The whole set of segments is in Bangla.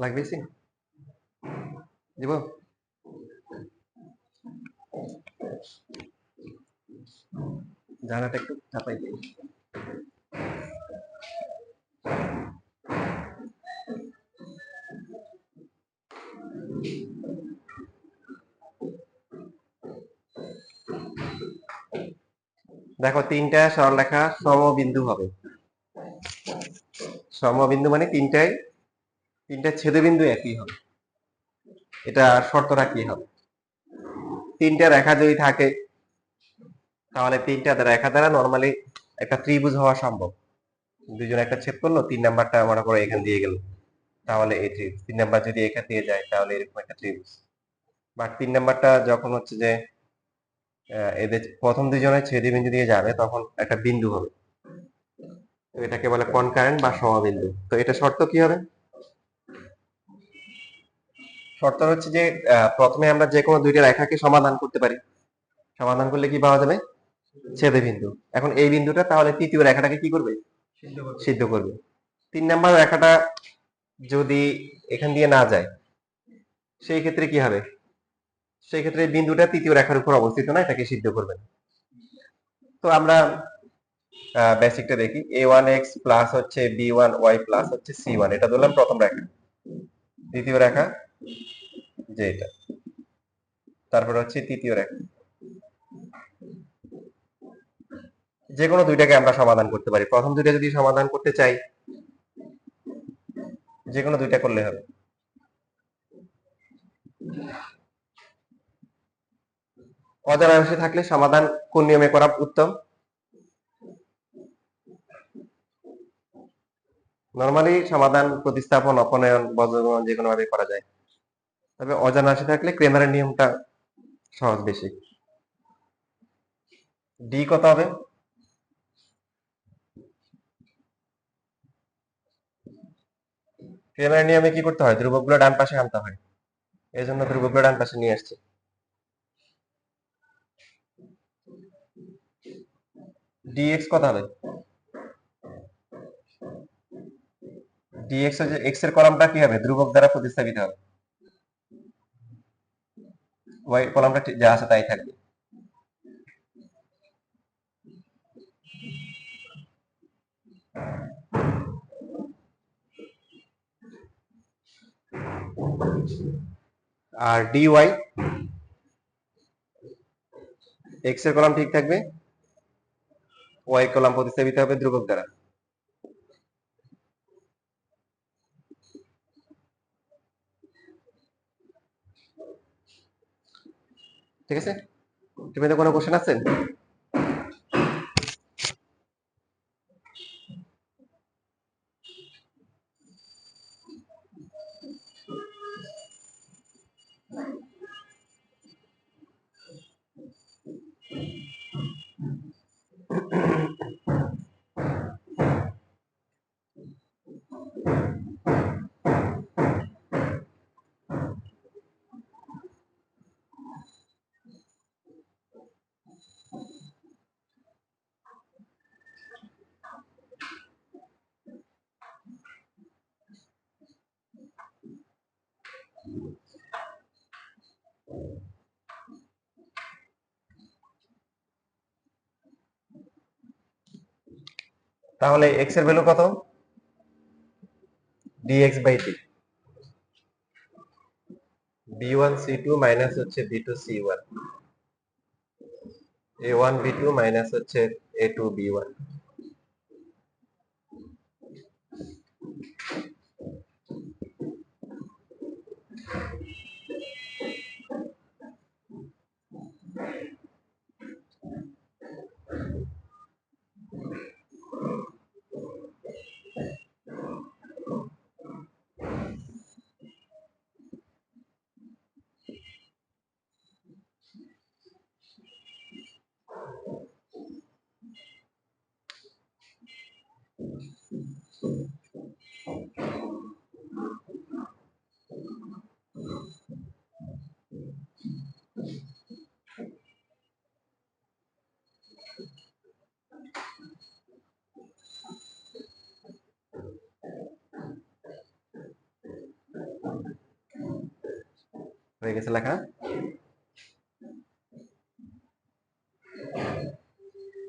লাগবে সিং দিব জানাটা একটু চাপাই দিই। দেখো তিনটা সরলরেখা সমবিন্দু হবে। সমবিন্দু মানে তিনটা ছেদবিন্দু একই হবে, এটা শর্ত রাখলেই হবে। তিনটা রেখা যদি থাকে তাহলে তিনটা রেখা দ্বারা নরমালি একটা ত্রিভুজ হওয়া সম্ভব। দুজন একটা ছেদ করলো, 3 নাম্বারটা মনে করো এখান দিয়ে গেল, তাহলে এই ত্রিভুজ। 3 নাম্বার যদি এখান দিয়ে যায় তাহলে এরকম একটা ত্রিভুজ। বাট 3 নাম্বারটা যখন হচ্ছে যে এদের প্রথম দুজনের ছেদবিন্দু দিয়ে যাবে তখন একটা বিন্দু হবে, তো এটাকে বলে কনকারেন্ট বা সমবিন্দু। তো এটা শর্ত কি হবে? শর্ত হচ্ছে যে প্রথমে আমরা যে কোনো দুইটা রেখাকে সমাধান করতে পারি। সমাধান করলে কি পাওয়া যাবে? ছেদবিন্দু। এখন এই বিন্দুটা তাহলে তৃতীয় রেখাটাকে কি করবে? সিদ্ধ করবে। 3 নাম্বার রেখাটা যদি এখান দিয়ে না যায় সেই ক্ষেত্রে কি হবে? সেই ক্ষেত্রে বিন্দুটা তৃতীয় রেখার উপর অবস্থিত না, এটাকে সিদ্ধ করবে। তো আমরা বেসিকটা দেখি। a1x প্লাস হচ্ছে b1y প্লাস হচ্ছে c1, এটা ধরলাম প্রথম রেখা। দ্বিতীয় রেখা যে এটা, তারপর হচ্ছে তৃতীয় রেখা। যে কোনো দুইটাকে আমরা সমাধান করতে পারি। প্রথম দুইটা যদি সমাধান করতে চাই যে কোনো দুইটা করলে হবে। অজানা রাশি থাকলে সমাধান কোন নিয়মে করা উত্তম? নরমালি সমাধান প্রতিস্থাপন, অপনয়ন, বজ্রগমন যে কোনো ভাবে করা যায়, তবে অজানা রাশি থাকলে ক্রেমারের নিয়মটা সহজ বেশি। ডি কত হবে? ক্রেমারের নিয়মে কি করতে হয়? ধ্রুবকগুলো ডান পাশে আনতে হয়, এই জন্য ধ্রুবকগুলো ডান পাশে নিয়ে আসছে। ডিএক্স কত হবে? ডিএক্স হচ্ছে এক্স এর কলামটা কি হবে? ধ্রুবক দ্বারা প্রতিস্থাপিত হবে। ওয়াই কলামটা যা আছে তাই থাকবে। আর ডিওয়াই, এক্স এর কলাম ঠিক থাকবে, ওয়াই কলাম প্রতিস্থাপিত হবে ধ্রুবক দ্বারা। ঠিক আছে? তুমি তো কোনো কোশ্চেন আছে? তাহলে এক্স এর ভ্যালু কত? dx by T. b1 c2 minus হচ্ছে b2 c1, a1 b2 minus হচ্ছে a2 b1। হয়ে গেছে লেখা।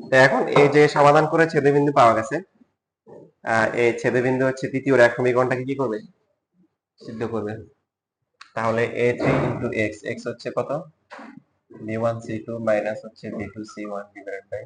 তো এখন এই যে সমাধান করে ছেদবিন্দু পাওয়া গেছে, এই ছেদবিন্দু হচ্ছে তৃতীয় রেখা সমীকরণটাকে কি করবে, সিদ্ধ করবে। তাহলে a3 × x হচ্ছে কত, b1c2 মাইনাস হচ্ছে b2c1 ডিভাইডেড বাই,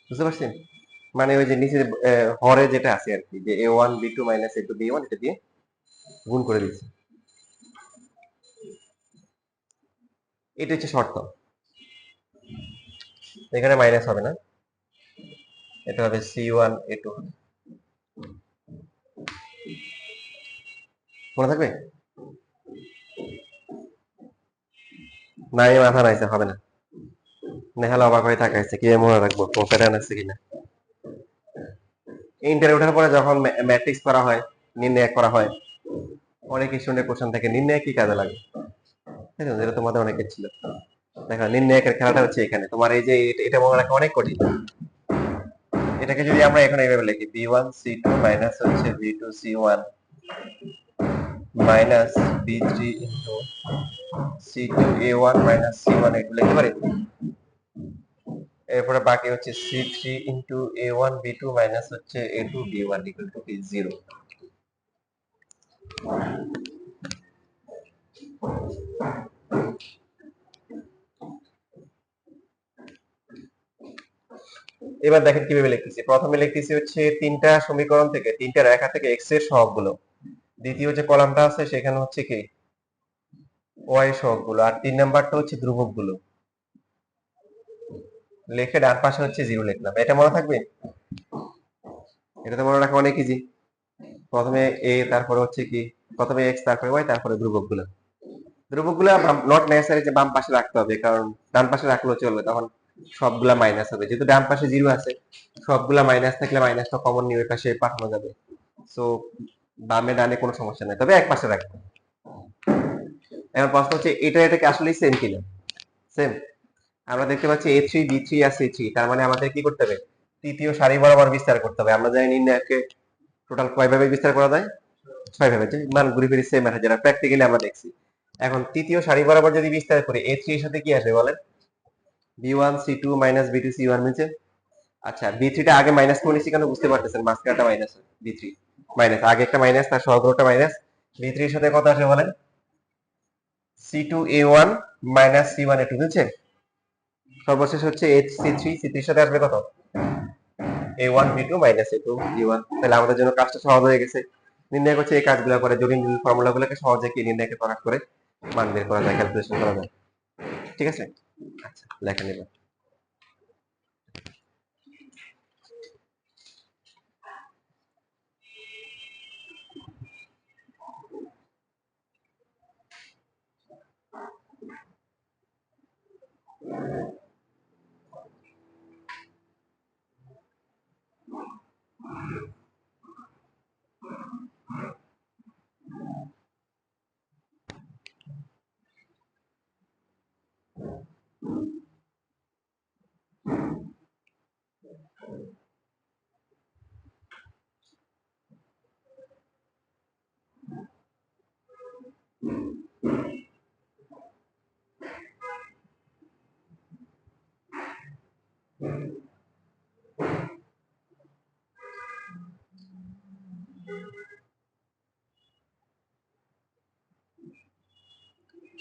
বুঝতে পারছেন? মানে ওই যে নিচে হরে যেটা আছে আর কি, যে a1 b2 minus a2 b1 এটা দিয়ে গুণ করে দিচ্ছি। এটা হচ্ছে শর্ত, এখানে মাইনাস হবে না, এটা হবে c1 a2 হবে। মনে থাকবে? নাই মাথা নাইছে, হবে না। নেহাল অবাক হয়ে তাকাইছে, কি মনে রাখবো, কোন প্যাটার্ন আছে কিনা। ইন্টারে ওঠার পরে যখন ম্যাট্রিক্স করা হয়, নির্ণয় করা হয়, অনেক স্টুডেন্টের কোশ্চেন থাকে নির্ণয় কি কাজে লাগে, ঠিক আছে? যেটা তোমাদের অনেকের ছিল। দেখো নির্ণায়কের খেলাটা হচ্ছে এখানে, তোমার এই যে এটা মনে রাখা অনেক কঠিন। এটাকে যদি আমরা এখন এইভাবে লিখি, b1c2 মাইনাস হচ্ছে b2c1 minus b3 into c2a1 minus c1 এগুলো লিখতে পারি। এরপরে বাকি হচ্ছে c3 into a1 b2 minus হচ্ছে a2 b1 ইকুয়াল টু কি 0। এবার দেখেন কিভাবে লিখতেছি। প্রথমে লিখতেছি হচ্ছে তিনটা সমীকরণ থেকে, তিনটা রেখা থেকে x এর সহগগুলো। দ্বিতীয় যে কলামটা আছে সেখানে হচ্ছে কি y সহগগুলো, আর 3 নাম্বারটা হচ্ছে ধ্রুবকগুলো। লিখে ডান পাশে হচ্ছে 0 লিখলাম। এটা মনে থাকবে? এটা তো মনে রাখা অনেক ইজি। প্রথমে a, তারপরে হচ্ছে কি, প্রথমে x, তারপরে y, তারপরে ধ্রুবকগুলো। ধ্রুবকগুলো নট নেসেসারি যে বাম পাশে রাখতে হবে, কারণ ডান পাশে রাখলেও চলবে, তখন সবগুলা মাইনাস হবে। যেহেতু ডান পাশে 0 আছে, সবগুলা মাইনাস থাকলে মাইনাসটা কমন নিয়ে ওই পাশে পাঠানো যাবে। সো বামে ডানে কোনো সমস্যা নাই, তবে এক পাশে রাখবো। এখন প্রশ্ন হচ্ছে এটা এটাকে আসলে সেম কিনা। সেম। আমরা দেখতে পাচ্ছি a3 b3 আর c3, তার মানে আমাদের কি করতে হবে, তৃতীয় সারি বরাবর বিস্তার করতে হবে। আমরা জানি নির্ণয়কে টোটাল কয়ভাবে বিস্তার করা যায়, 6 ভাবে, যে মান ঘুরে ফিরে সেম আসে, যেটা প্র্যাকটিক্যালি আমরা দেখছি। এখন তৃতীয় সারি বরাবর যদি বিস্তার করি, a3 এর সাথে কি আসবে বলেন, b1c2 মাইনাস b2c1 মিলছে। আচ্ছা b3 টা আগে মাইনাস করে নিছি কেন, বুঝতে পারতেছেন, মাঝখানটা মাইনাস, b3 মাইনাস, আগে একটা মাইনাস, তার সহগ্রহটা মাইনাস। b3 এর সাথে কত আসবে বলেন, c2a1 মাইনাস c1a2 মিলছে। সর্বশেষ হচ্ছে c3, c3 এর সাথে আসবে কত, a1 b2 minus a2 b1। তাহলে আমাদের জন্য কাজটা সহজ হয়ে গেছে। নির্ণয় করছে এই কাজগুলো করে, জটিল ফর্মুলাগুলোকে সহজে কি নির্ণয়কে প্রকাশ করে মান বের করা যায়, ক্যালকুলেশন করা যায়। ঠিক আছে, আচ্ছা লেখা নিব।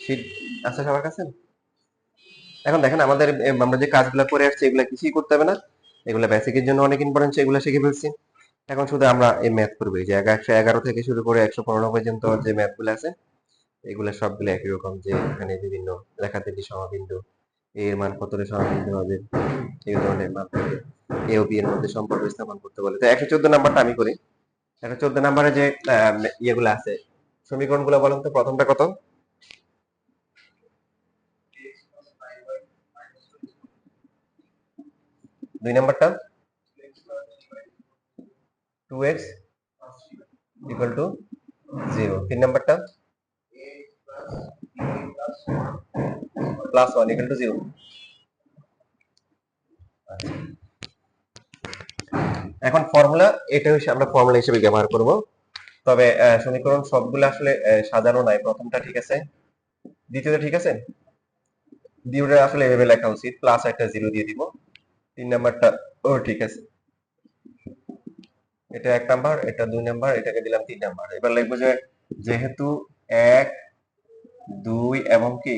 শীট আছে সবার কাছে? এখন দেখেন আমাদের আমরা যে কাজগুলো করে আসছি এগুলা কিছুই করতে হবে না, এগুলা বেসিকের জন্য অনেক ইম্পর্টেন্ট, সেগুলো শিখে ফেলছি। এখন শুধু আমরা এই ম্যাথ করবো, এই যে 111 থেকে শুরু করে 115 পর্যন্ত যে ম্যাথ গুলো আছে এগুলো সবগুলো একই রকম, যে এখানে বিভিন্ন রেখাতে সমবিন্দু, এ এর মান কত সমবিন্দু হবে, এই ধরনের মান থাকে, এ ও বি এর মধ্যে সম্পর্ক স্থাপন করতে বলে। তো 114 নাম্বারটা আমি করি। 114 নাম্বারে যে ইয়েগুলো আছে, সমীকরণগুলো বলেন তো, প্রথমটা কত? 2 নাম্বারটা 2x ইকুয়াল টু 0, 3 নাম্বারটা প্লাস 1 ইকুয়াল টু 0। এখন ফর্মুলা, এটা হচ্ছে আমরা ফর্মুলা হিসেবে ব্যবহার করব। তবে সমীকরণ সবগুলো আসলে সাজানো নাই, প্রথমটা ঠিক আছে, দ্বিতীয়টা ঠিক আছে, দ্বিতীয়টা আসলে এভাবে লেখা উচিত, প্লাস একটা 0 দিয়ে দিব, 3 নাম্বারটা ও ঠিক আছে, এটা 1 নাম্বার, এটা 2 নাম্বার, এটাকে দিলাম 3 নাম্বার। এবার লিখবো যে যেহেতু 1 2 এবং কি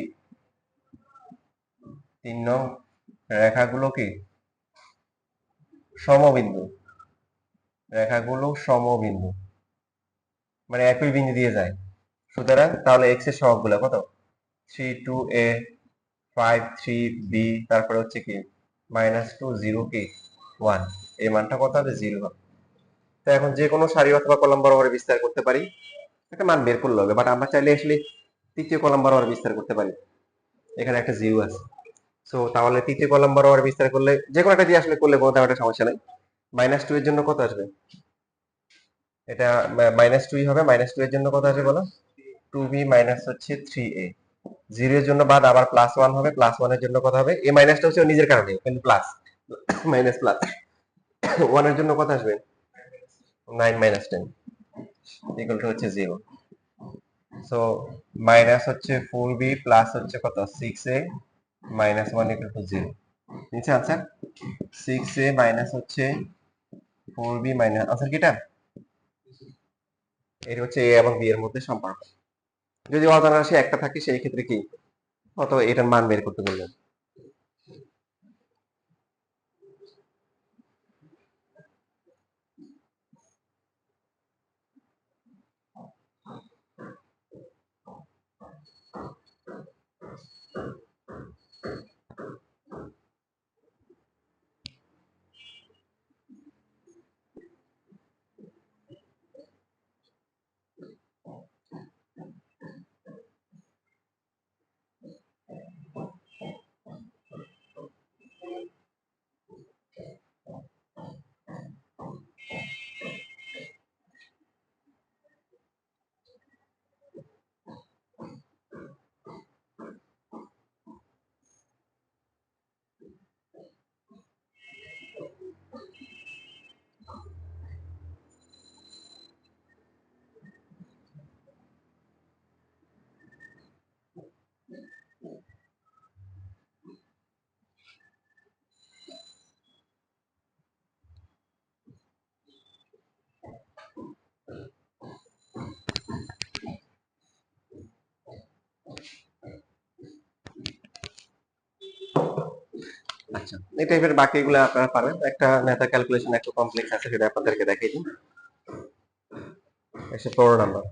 3 নং রেখাগুলো কি সমবিন্দু, রেখাগুলো সমবিন্দু মানে একই বিন্দু দিয়ে যায়, সুতরাং তাহলে x এর সহগগুলো কত? 3 2a 5 3b, তারপরে হচ্ছে কি -2 0 কি 1, এই মানটা কত হবে? 0 হবে। তো এখন যে কোনো সারি অথবা কলাম বরাবর বিস্তার করতে পারি, একটা মান বের করলে হবে, বাট আমরা চাইলে আসলে তৃতীয় কলাম বরাবর বিস্তার করতে পারি, এখানে একটা 0 আছে। সো তাহলে তৃতীয় কলাম বরাবর বিস্তার করলে যে কোনো একটা দিয়ে আসলে করলে কোনো তেমন একটা সমস্যা নাই। -2 এর জন্য কত আসবে? এটা -2 হবে, -2 এর জন্য কত আসবে বলো? 2b মাইনাস হচ্ছে 3a, 0 এর জন্য বাদ, আবার +1 হবে, +1 এর জন্য কত হবে? এই মাইনাসটা হচ্ছে নিজের কারণে, কিন্তু প্লাস মাইনাস প্লাস 1 এর জন্য কত আসবে? 9 - 10 ইকুয়াল টু হচ্ছে 0। সো মাইনাস হচ্ছে 4b প্লাস হচ্ছে কত 6a -1 ইকুয়াল টু 0। নিচে আনসার 6a মাইনাস হচ্ছে 4b মাইনাস, আনসার কি এটা? এটা হচ্ছে a এবং b এর মধ্যে সম্পর্ক। যদি অজানা রাশি একটা থাকে সেই ক্ষেত্রে কি কত এটার মান বের করতে বলবেন। আচ্ছা, এই টাইপের বাকিগুলো আপনারা পারেন। একটা মেথড ক্যালকুলেশন একটু কমপ্লেক্স আছে, সেটা আপনাদেরকে দেখাই দিই। 115 নাম্বার।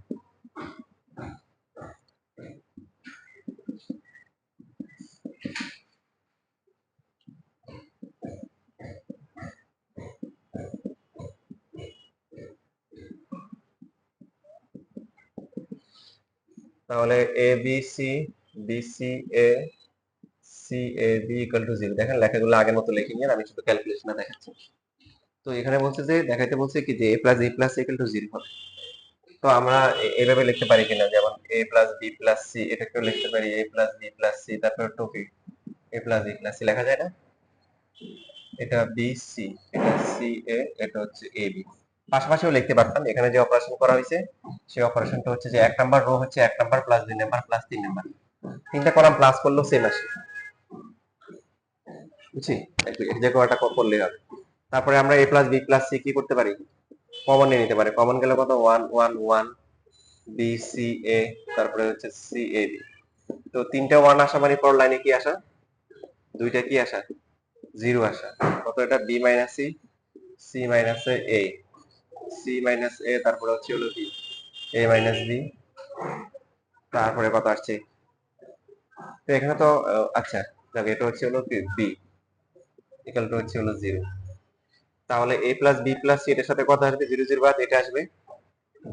তাহলে A B C B C A C A B equal to 0। দেখেন লেখাগুলো আগের মতো লিখে নিয়ে আমি শুধু ক্যালকুলেশনে দেখাচ্ছি। তো এখানে বলছে যে দেখাইতে বলছে কি যে a plus b plus equal to 0 হবে। তো আমরা এভাবে লিখতে পারি কিনা, যেমন a plus b plus c, এটাকেও লিখতে পারি a plus b plus c, তারপর টু কি a plus b plus c লেখা যায় না? এটা বি সি, এটা সি এ, এটা হচ্ছে এ বি। পাশাপাশিও লিখতে পারতাম, এখানে যে অপারেশন করা হয়েছে সেই অপারেশনটা হচ্ছে যে 1 নাম্বার রো হচ্ছে 1 number plus 2 number plus 3 number, তিনটা কলাম প্লাস করলেও সেম আসে, বুঝছি? যে কোনো একটা করলে হবে। তারপরে আমরা a plus b plus c কি করতে পারি? কমন নিয়ে নিতে পারি। কমন গেলে কত? 1 1 1 বি সি এ, তারপরে হচ্ছে সি এ বি। তো তিনটা 1 আসা মানে পর লাইনে কি আসা? দুইটা কি আসা, জিরো আসা। কত এটা, B minus C, C minus A, C minus A, তারপরে হচ্ছে হলো কি এ মাইনাস বি, তারপরে কত আসছে, তো এখানে তো আচ্ছা দেখো এটা হচ্ছে হলো কি বি ইকুয়াল টু হচ্ছে হলো জিরো। তাহলে এ প্লাস বি প্লাস সি এটার সাথে কত আসবে, জিরো জিরো বাদ, এটা আসবে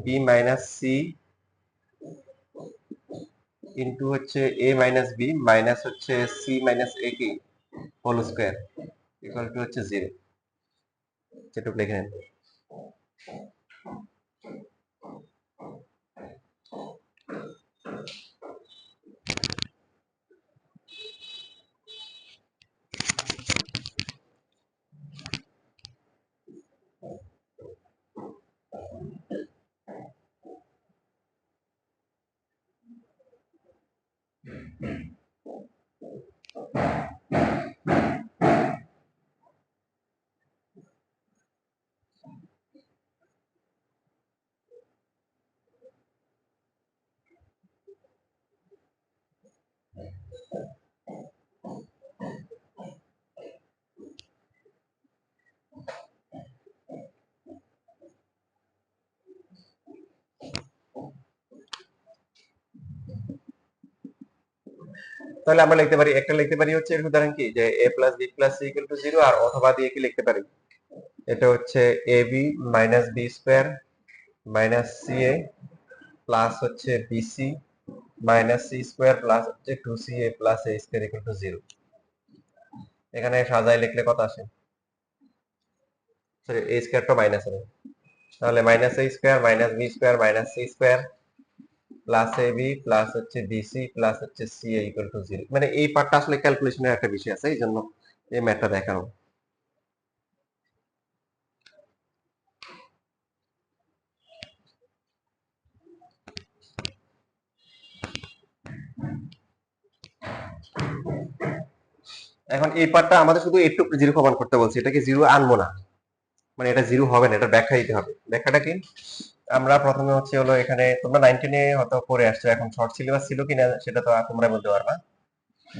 বি মাইনাস সি ইন্টু হচ্ছে এ মাইনাস বি মাইনাস হচ্ছে সি মাইনাস এ কি হোল স্কোয়ার ইকুয়াল টু হচ্ছে জিরো। সেটুকু লিখে নেন। তাহলে আমরা লিখতে পারি, একটা লিখতে পারি হচ্ছে এর উদাহরণ কি, যে A plus B plus C equal to zero, আর অথবা দিয়ে কি লিখতে পারি, এটা হচ্ছে A B minus B square minus C A plus হচ্ছে BC minus C square plus হচ্ছে two C A plus A square equal to zero. এখানে সাজায় লিখলে কত আসে, সরি এ স্কোয়ারটা মাইনাস হবে, তাহলে minus A square minus B square minus C square plus A B plus হচ্ছে বিসি প্লাস হচ্ছে C A equal to zero. মানে এই পার্টটা আসলে ক্যালকুলেশনের একটা বিষয় আছে, এই জন্য এই ম্যাথটা দেখানো। এখন এই পার্টটা আমাদের শুধু একটু জিরো প্রমাণ করতে বলছে, এটাকে জিরো আনবো না, মানে এটা জিরো হবে না, এটা ব্যাখ্যা দিতে হবে। ব্যাখ্যাটা কি, আমরা প্রথমে হচ্ছে হলো এখানে তোমরা 19 এ হয়তো পড়ে আসছো, এখন শর্ট সিলেবাস ছিল কিনা সেটা তো তোমরা বলতে পারবা।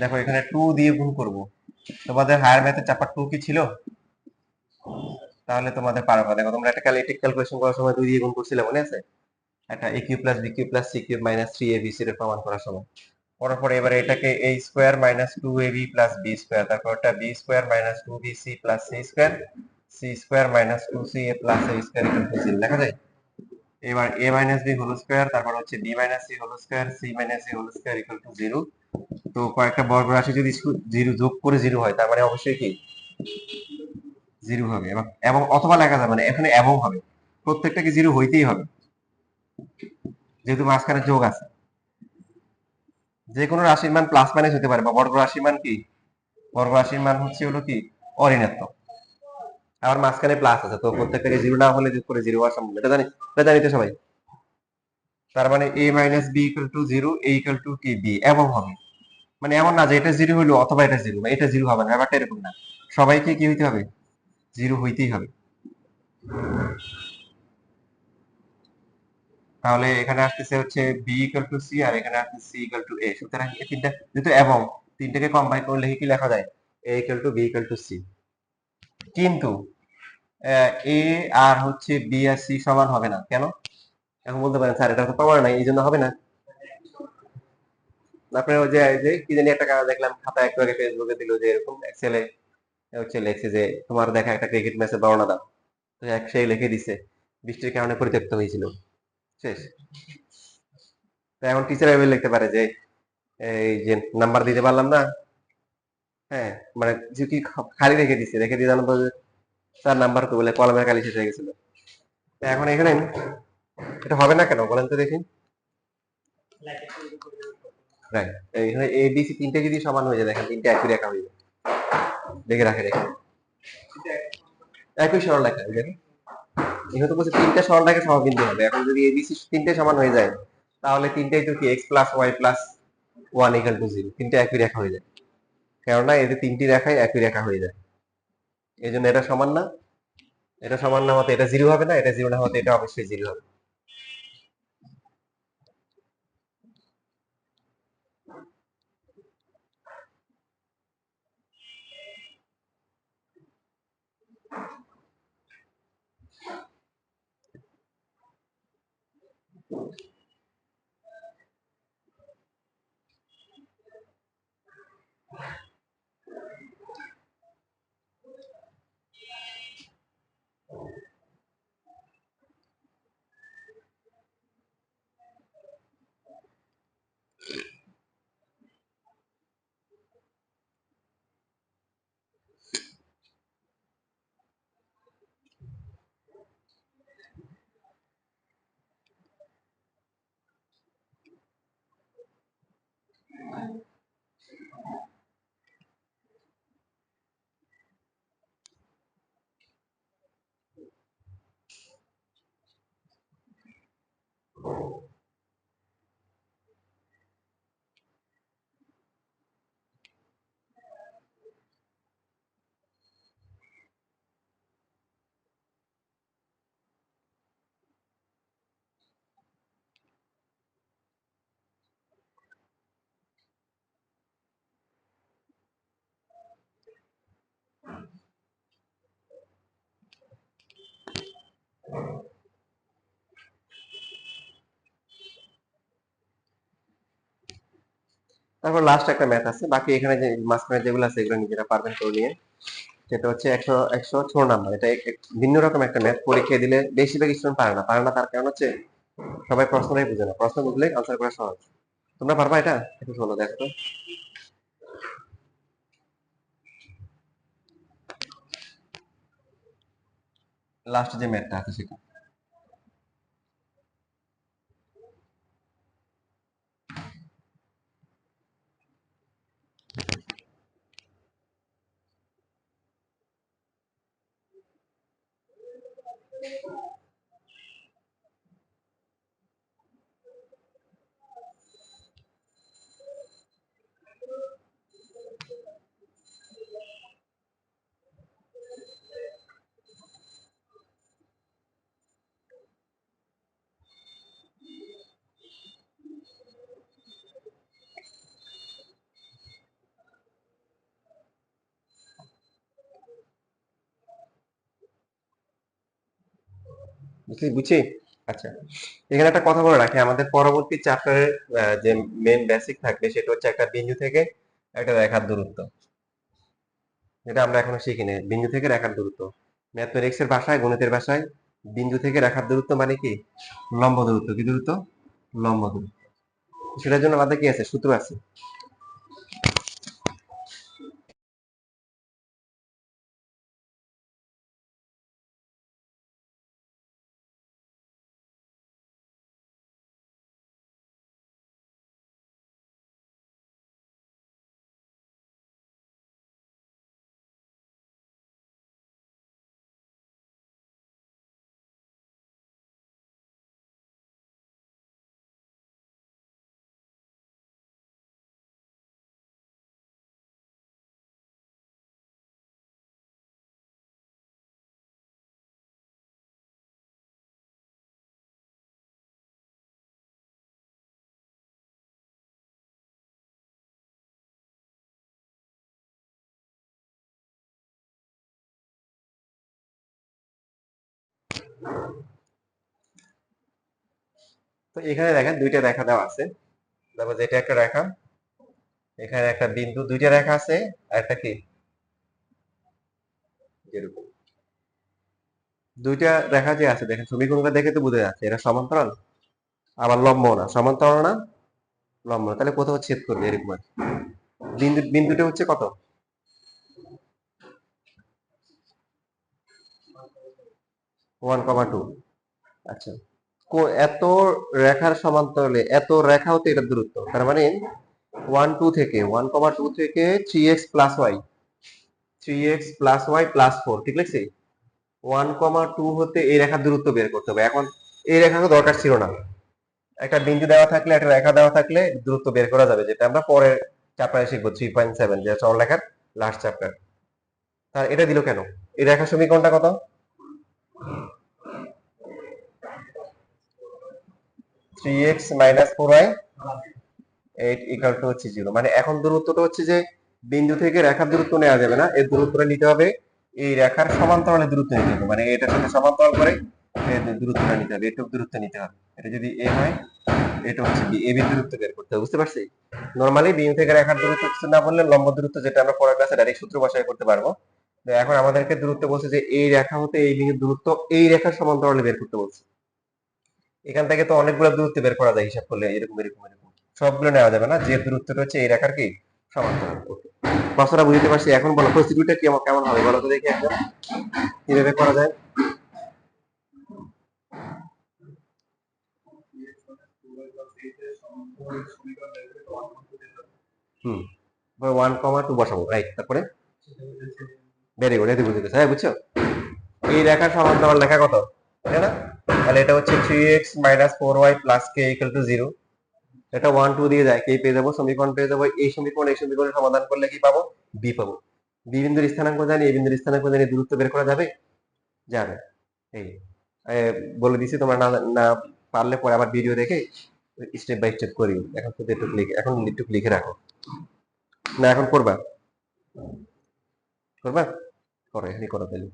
দেখো এখানে 2 দিয়ে গুণ করব, তোমাদের হায়ার ম্যাথে চ্যাপ্টার 2 কি ছিল, তাহলে তোমাদের পারবা। দেখো তোমরা একটা ক্যালিটিক ক্যালকুলেশন করার সময় 2 দিয়ে গুণ করছিলে, মনে আছে, একটা A cube plus B cube plus C cube minus 3 A B C এর প্রমাণ করার সময়। করার পরে এবারে এটাকে a square minus 2ab plus b square, তারপর এটা b square minus 2bc plus c square, c square minus 2ca plus a square equal to 0 লেখা যায়। এবার a minus b whole square, তারপর হচ্ছে b minus c whole square, c minus a whole square equal to 0। তো কয়েকটা বর্গ রাশি যদি 0 যোগ করে 0 হয়, তার মানে অবশ্যই কি 0 হবে, এবং এবং অথবা লেখা যাবে না, এখানে এবং হবে, প্রত্যেকটাকে 0 হইতেই হবে, যেহেতু মাঝখানে যোগ আছে। যে কোনো রাশির মান প্লাস মাইনাস হতে পারে, বা বর্গ রাশির মান কি, বর্গ রাশির মান হচ্ছে হলো কি অঋণাত্মক, আবার মাঝখানে প্লাস আছে, তো প্রত্যেকটাকে জিরো না হলে যোগ করে জিরো হওয়া সম্ভব, এটা জানি, এটা জানি তো সবাই। তার মানে a minus b equal to zero, a equal to কি বি, এবং হবে, মানে এমন না যে এটা জিরো হইলো অথবা এটা জিরো, এটা জিরো হবে না, ব্যাপারটা এরকম না, সবাইকে কি হইতে হবে, জিরো হইতেই হবে। তাহলে এখানে আসতেছে হচ্ছে বি ইকুয়াল টু সি, আর এখানে আসছে সি ইকুয়াল টু এ, সুতরাং এই তিনটা যেহেতু এবং, তিনটাকে কম্বাইন করলে কি লেখা যায়, A equal to B equal to C. কিন্তু এ আর হচ্ছে বি আর সি সমান হবে না, কেন, এখন বলতে পারেন স্যার এটা তো প্রমাণ নাই এই জন্য হবে না। আপনার ওই যে কি জানি একটা কাজ দেখলাম খাতা একটু আগে ফেসবুকে দিল, যে এরকম এক ছেলে হচ্ছে লেখছে যে তোমার দেখা একটা ক্রিকেট ম্যাচের বর্ণনা দাও, তো এক সেই লিখে দিছে বৃষ্টির কারণে পরিত্যক্ত হয়েছিল, শেষ। তো এখন টিচার এভাবে লিখতে পারে যে এই যে নাম্বার দিতে পারলাম না, হ্যাঁ, মানে যে কি খালি রেখে দিছে, রেখে দিয়ে জানবো যে স্যার নাম্বার তো বলে কলমের কালি শেষ হয়ে গেছিল। তো এখন এখানে এটা হবে না কেন বলেন তো দেখি, রাইট, এখানে এ বি সি তিনটে যদি সমান হয়ে যায়, দেখেন তিনটে একই রেখা হয়ে যায়, দেখে রাখে রেখে একই সরল রেখা, দেখেন যেহেতু বলছে তিনটে সরল রেখা সমবিন্দু হবে, এখন যদি এবিসি তিনটে সমান হয়ে যায়, তাহলে তিনটেই তো কি x plus y plus one equal to zero, তিনটে একই রেখা হয়ে যায়, কেননা এদের তিনটি রেখাই একই রেখা হয়ে যায়, এই জন্য এটা সমান না, এটা সমান না হতে এটা জিরো হবে না, এটা জিরো না হতে এটা অবশ্যই জিরো হবে। তারপর লাস্ট একটা ম্যাথ আছে, বাকি এখানে যে মাঝখানে যেগুলো আছে এগুলো নিজেরা পারবেন করে নিয়ে। সেটা হচ্ছে 116 নাম্বার। এটা ভিন্ন রকম একটা ম্যাথ, পরীক্ষায় দিলে বেশিরভাগ স্টুডেন্ট পারে না, তার কারণ হচ্ছে সবাই প্রশ্নটাই বুঝে না, প্রশ্ন বুঝলে আনসার করা সহজ। তোমরা পারবা এটা? একটু শোনো, দেখো তো লাস্ট যে ম্যাথটা আছে সেটা। বুঝছি। আচ্ছা, এখানে একটা কথা বলে রাখি, আমাদের পরবর্তী চ্যাপ্টারের যে মেন বেসিক থাকবে সেটা হচ্ছে একটা বিন্দু থেকে একটা রেখার দূরত্ব। যেটা আমরা এখনো শিখিনি, বিন্দু থেকে রেখার দূরত্ব। ম্যাথমেটিক্স এর ভাষায়, গণিতের ভাষায় বিন্দু থেকে রেখার দূরত্ব মানে কি? লম্ব দূরত্ব। কি দূরত্ব? লম্ব দূরত্ব। সেটার জন্য আমাদের কি আছে? সূত্র আছে। তো এখানে দেখেন দুইটা রেখা দেওয়া আছে। তারপর যেটা একটা রেখা, এখানে একটা বিন্দু, দুইটা রেখা আছে। আর একটা কি, যেরকম দুইটা রেখা যে আছে, দেখেন সমীকরণটা দেখে তো বোঝা যাচ্ছে এরা সমান্তরাল, আবার লম্ব না। সমান্তরাল না, লম্ব না, তাহলে কোথাও ছেদ করবে এরকম আর কি। বিন্দুটা হচ্ছে কত? 1,2। আচ্ছা, এত রেখার সমান্তরালে এত রেখা হতে এটা দূরত্ব, তার মানে 1,2 থেকে 3x+y, 3x+y+4, ঠিক লিখছি? 1,2 হতে এই রেখার দূরত্ব বের করতে হবে। এখন এই রেখা তো দরকার ছিল না, একটা বিন্দু দেওয়া থাকলে, একটা রেখা দেওয়া থাকলে দূরত্ব বের করা যাবে, যেটা আমরা পরের চ্যাপ্টারে শিখবো 3.7, যে সরলরেখার লাস্ট চ্যাপ্টার। তার এটা দিল কেন? এই রেখার সমীকরণটা কত? 3x - 4y 8 = হচ্ছে 0। মানে এখন দূরত্বটা হচ্ছে যে বিন্দু থেকে রেখার দূরত্ব নেওয়া যাবে না, এর দূরত্বটা নিতে হবে এই রেখার সমান্তরালে দূরত্ব নিতে হবে, মানে এটার সাথে সমান্তরাল করে এর দূরত্বটা নিতে হবে, এটুকু দূরত্ব নিতে হবে। এটা যদি এ হয়, এটা হচ্ছে বি, এবি দূরত্ব বের করতে হবে, বুঝতে পারছি? নরমালি বিন্দু থেকে রেখার দূরত্ব কিছু না বললে লম্ব দূরত্ব, যেটা আমরা পরের ক্লাসে ডাইরেক্ট সূত্র বসায় করতে পারবো। তো এখন আমাদেরকে দূরত্ব বলছে যে এই রেখা হতে এই বিন্দুর দূরত্ব এই রেখার সমান্তরালে বের করতে বলছে। এখান থেকে তো অনেকগুলো দূরত্ব বের করা যায় হিসাব করলে, এরকম এরকম এরকম সবগুলো নেওয়া যাবে না, যে দূরত্বটা হচ্ছে এই রেখার কি সমান্তরাল। ওকে, প্রশ্নটা বুঝতে পারছি। এখন বলো প্রসিডিউরটা কেমন কেমন হবে বলো তো দেখি একদম, কিভাবে করা যায়। হুম, 1,2 বসাবো, রাইট। তারপরে ভেরি গুড, এটি বুঝে গেছে। হ্যাঁ, বুঝছো? এই রেখার সমান্তরাল রেখা কত, তাই না? তাহলে এটা হচ্ছে 3x - 4y+k = 0। এটা 1 2 দিয়ে যায়, কে পেয়ে যাবো, সমীকরণ পেয়ে যাবো। এই সমীকরণের সমাধান করলে কি পাবো? বি পাবো। বি বিন্দুর স্থানাঙ্ক জানি, এই বিন্দুর স্থানাঙ্ক জানি, দূরত্ব বের করা যাবে? যাবে। এই বলে দিছি, তোমরা না না পারলে পরে আবার ভিডিও দেখে স্টেপ বাই স্টেপ করি। এখন শুধু একটু লিখে, এখন একটু লিখে রাখো। না এখন করবা? করবা? করো, এখনই করো তাহলে।